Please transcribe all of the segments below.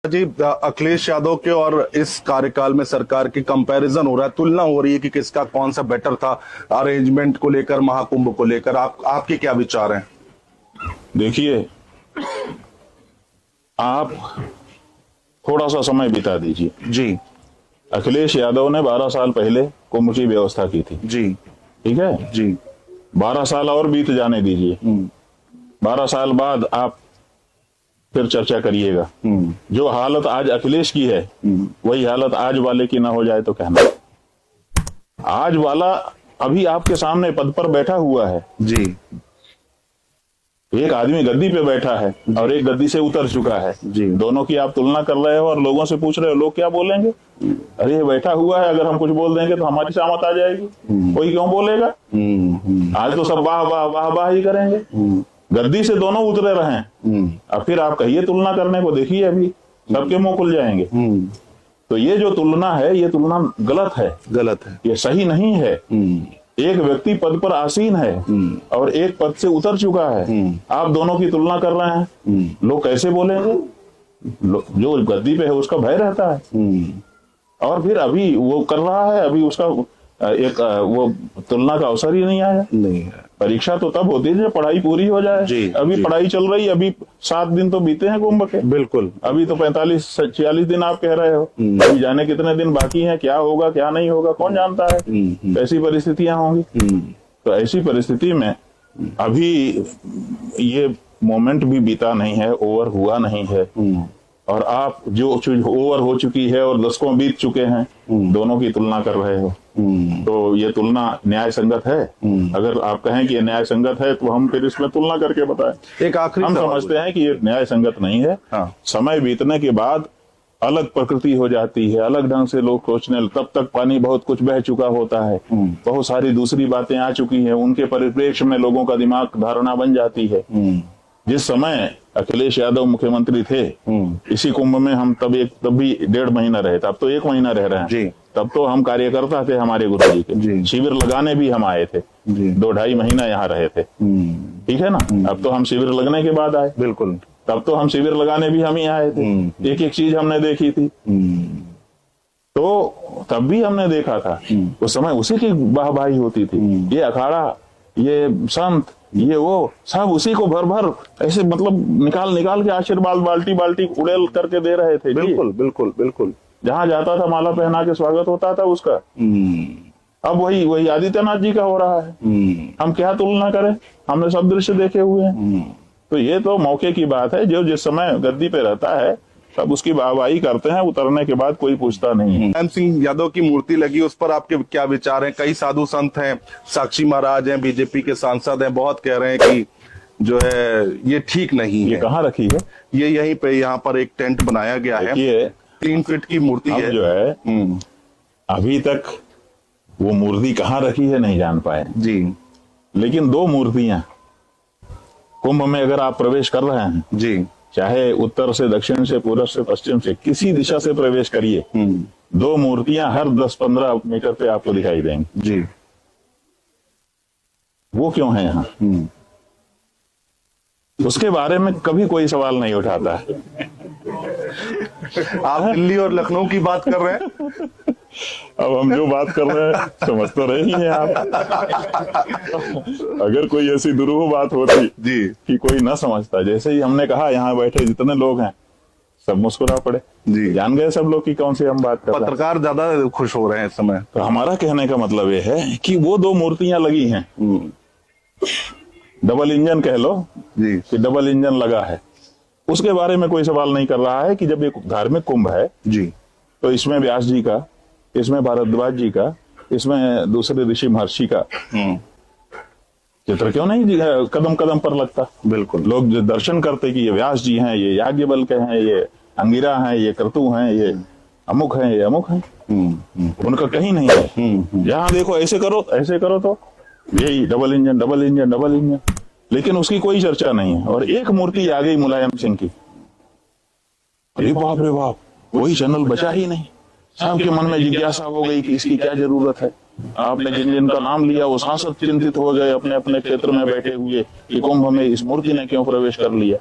जी, अखिलेश यादव के और इस कार्यकाल में सरकार की कंपैरिजन हो रहा है, तुलना हो रही है कि किसका कौन सा बेटर था अरेंजमेंट को लेकर, महाकुंभ को लेकर। आपके क्या विचार हैं? देखिए, आप थोड़ा सा समय बिता दीजिए जी अखिलेश यादव ने 12 साल पहले कुंभ की व्यवस्था की थी। जी ठीक है जी 12 साल और बीत जाने दीजिए। 12 साल बाद आप फिर चर्चा करिएगा। जो हालत आज अखिलेश की है वही हालत आज वाले की ना हो जाए तो कहना। आज वाला अभी आपके सामने पद पर बैठा हुआ है जी एक आदमी गद्दी पे बैठा है और एक गद्दी से उतर चुका है जी। दोनों की आप तुलना कर रहे हो और लोगों से पूछ रहे हो लोग क्या बोलेंगे। अरे ये बैठा हुआ है, अगर हम कुछ बोल देंगे तो हमारी शामत आ जाएगी। कोई क्यों बोलेगा? आज तो सब वाह वाह वाह वाह ही करेंगे। गद्दी से दोनों उतरे रहे। अब फिर आप कहिए तुलना करने को, देखिए अभी सबके मुंह खुल जाएंगे। तो ये जो तुलना है ये तुलना गलत है, ये सही नहीं है। एक व्यक्ति पद पर आसीन है और एक पद से उतर चुका है, आप दोनों की तुलना कर रहे हैं। लोग कैसे बोलेंगे? जो गद्दी पे है उसका भय रहता है और फिर अभी वो कर रहा है, अभी उसका एक वो तुलना का अवसर ही नहीं आया। नहीं है। परीक्षा तो तब होती है जब पढ़ाई पूरी हो जाए। अभी पढ़ाई चल रही, अभी 7 दिन तो बीते हैं कुंभ के। बिल्कुल, अभी तो 45-46 दिन आप कह रहे हो। अभी जाने कितने दिन बाकी हैं, क्या होगा क्या नहीं होगा कौन जानता है। ऐसी परिस्थितियां होंगी। तो ऐसी परिस्थिति में अभी ये मोमेंट भी बीता नहीं है, ओवर हुआ नहीं है। और आप जो चीज ओवर हो चुकी है और दशकों बीत चुके हैं दोनों की तुलना कर रहे हो। तो ये तुलना न्याय संगत है? अगर आप कहें कि ये न्याय संगत है तो हम फिर इसमें तुलना करके बताएं। एक आखिरी हम समझते हैं कि ये न्याय संगत नहीं है। समय बीतने के बाद अलग प्रकृति हो जाती है, अलग ढंग से लोग सोचने, तब तक पानी बहुत कुछ बह चुका होता है, बहुत सारी दूसरी बातें आ चुकी हैं, उनके परिप्रेक्ष्य में लोगों का दिमाग धारणा बन जाती है। जिस समय अखिलेश यादव मुख्यमंत्री थे इसी कुंभ में हम तब भी 1.5 महीना रहे थे, अब तो 1 महीना रह रहे हैं जी। तब तो हम कार्यकर्ता थे हमारे गुरुजी के, शिविर लगाने भी हम आए थे, 2-2.5 महीना यहाँ रहे थे। ठीक है ना। अब तो हम शिविर लगने के बाद आए। बिल्कुल, तब तो हम शिविर लगाने भी हम ही आए थे। एक एक चीज हमने देखी थी। तो तब भी हमने देखा था उस समय उसी की वाहवाही होती थी। ये अखाड़ा, ये संत, ये वो सब उसी को भर भर ऐसे मतलब निकाल निकाल के आशीर्वाद बाल्टी बाल्टी उड़ेल करके दे रहे थे। बिल्कुल बिल्कुल बिल्कुल। जहां जाता था माला पहना के स्वागत होता था उसका। अब वही आदित्यनाथ जी का हो रहा है। हम क्या तुलना करें? हमने सब दृश्य देखे हुए हैं। तो ये तो मौके की बात है। जो जिस समय गद्दी पे रहता है सब उसकी वाहवाही करते हैं, उतरने के बाद कोई पूछता नहीं है। मुलायम सिंह यादव की मूर्ति लगी, उस पर आपके क्या विचार हैं? कई साधु संत हैं, साक्षी महाराज हैं, बीजेपी के सांसद हैं, बहुत कह रहे हैं कि जो है ये ठीक नहीं है। ये कहाँ रखी है? ये यहीं पे, यहाँ पर एक टेंट बनाया गया है, 3 फीट की मूर्ति है। जो है अभी तक वो मूर्ति कहाँ रखी है नहीं जान पाए जी। लेकिन 2 मूर्तियां कुंभ में अगर आप प्रवेश कर रहे हैं जी, चाहे उत्तर से दक्षिण से पूर्व से पश्चिम से किसी दिशा से प्रवेश करिए, 2 मूर्तियां हर 10-15 मीटर पे आपको दिखाई देंगी जी। वो क्यों है यहाँ? उसके बारे में कभी कोई सवाल नहीं उठाता है। आप दिल्ली और लखनऊ की बात कर रहे हैं। अब हम जो बात कर रहे हैं समझ तो रहे ही हैं आप। अगर कोई ऐसी दुरूह बात होती जी कि कोई ना समझता, जैसे ही हमने कहा यहाँ बैठे जितने लोग हैं सब मुस्कुरा पड़े जी। जान गए सब लोग कि कौन सी हम बात कर रहे हैं। पत्रकार ज्यादा खुश हो रहे हैं इस समय। तो हमारा कहने का मतलब ये है कि वो 2 मूर्तियां लगी हैं, डबल इंजन कह लो जी, कि डबल इंजन लगा है, उसके बारे में कोई सवाल नहीं कर रहा है कि जब एक धार्मिक कुंभ है जी तो इसमें व्यास जी का, इसमें भारद्वाज जी का, इसमें दूसरे ऋषि महर्षि का चित्र क्यों नहीं कदम कदम पर लगता? बिल्कुल। लोग जो दर्शन करते कि ये व्यास जी हैं, ये याज्ञवल्क्य हैं, ये अंगिरा हैं, ये क्रतु हैं, ये अमुक हैं, ये अमुक हैं, उनका कहीं नहीं है। जहां देखो ऐसे करो तो यही double engine double engine double engine, लेकिन उसकी कोई चर्चा नहीं है। और एक मूर्ति आ गई मुलायम सिंह की, अरे बाप रे बाप, वही चैनल बचा ही नहीं। सबके मन में जिज्ञासा हो गई कि इसकी क्या जरूरत है। आपने जिन जिनका नाम लिया वो सांसद चिंतित हो गए अपने अपने क्षेत्र में बैठे हुए कि कुंभ में इस मूर्ति ने क्यों प्रवेश कर लिया।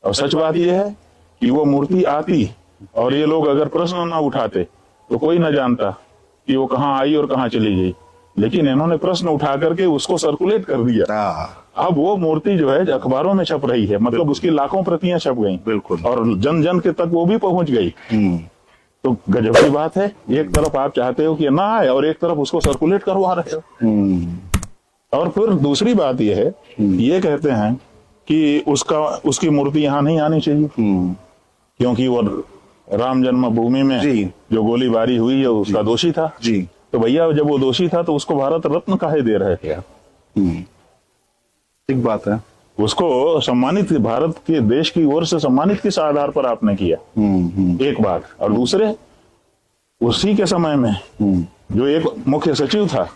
और सच बात यह है कि वो मूर्ति आती और ये लोग अगर प्रश्न ना उठाते तो कोई ना जानता कि वो कहाँ आई और कहाँ चली गई, लेकिन इन्होंने प्रश्न उठा करके उसको सर्कुलेट कर दिया। अब वो मूर्ति जो है अखबारों में छप रही है, मतलब उसकी लाखों प्रतियां छप गई, बिल्कुल, और और जन जन के तक वो भी पहुंच गई। तो गजब की बात है, एक तरफ आप चाहते हो कि ना आए और एक तरफ उसको सर्कुलेट करवा रहे हो। और फिर दूसरी बात यह है, ये कहते हैं कि उसकी मूर्ति यहाँ नहीं आनी चाहिए क्योंकि वो राम जन्मभूमि में जो गोलीबारी हुई है उसका दोषी था जी। तो भैया जब वो दोषी था तो उसको भारत रत्न काहे दे रहे थे? ठीक बात है, उसको सम्मानित भारत के देश की ओर से सम्मानित किस आधार पर आपने किया? एक बात। और दूसरे, उसी के समय में जो एक मुख्य सचिव था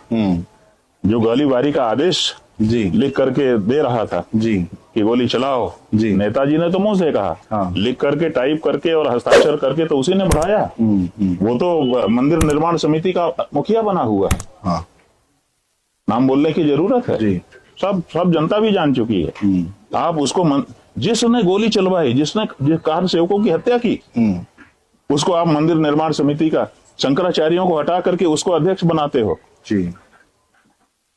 जो गोलीबारी का आदेश जी लिख करके दे रहा था जी कि गोली चलाओ जी, नेताजी ने तो मुंह से कहा, हाँ। लिख करके, टाइप करके और हस्ताक्षर करके तो उसी ने बढ़ाया। वो तो मंदिर निर्माण समिति का मुखिया बना हुआ है, हाँ। नाम बोलने की जरूरत है जी। सब जनता भी जान चुकी है। आप उसको जिसने गोली चलवाई, जिसने कार सेवकों की हत्या की, उसको आप मंदिर निर्माण समिति का शंकराचार्यों को हटा करके उसको अध्यक्ष बनाते हो जी।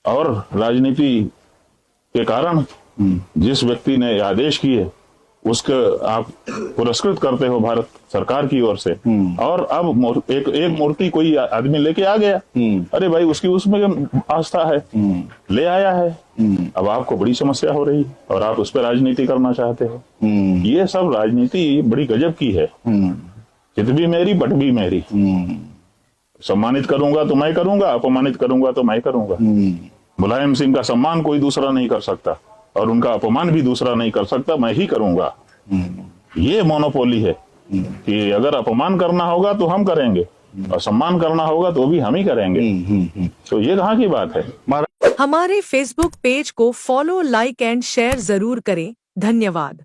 और राजनीति के कारण जिस व्यक्ति ने आदेश किए उसके आप पुरस्कृत करते हो भारत सरकार की ओर से। और अब एक मूर्ति कोई आदमी लेके आ गया, अरे भाई उसकी उसमें आस्था है, ले आया है, अब आपको बड़ी समस्या हो रही है और आप उस पर राजनीति करना चाहते हो। ये सब राजनीति बड़ी गजब की है, चित भी मेरी बट भी मेरी। सम्मानित करूंगा तो मैं करूंगा, अपमानित करूंगा तो मैं करूंगा। मुलायम सिंह का सम्मान कोई दूसरा नहीं कर सकता और उनका अपमान भी दूसरा नहीं कर सकता, मैं ही करूंगा। ये मोनोपोली है कि अगर अपमान करना होगा तो हम करेंगे और सम्मान करना होगा तो भी हम ही करेंगे। तो ये कहाँ की बात है? हमारे फेसबुक पेज को फॉलो, लाइक एंड शेयर जरूर करें। धन्यवाद।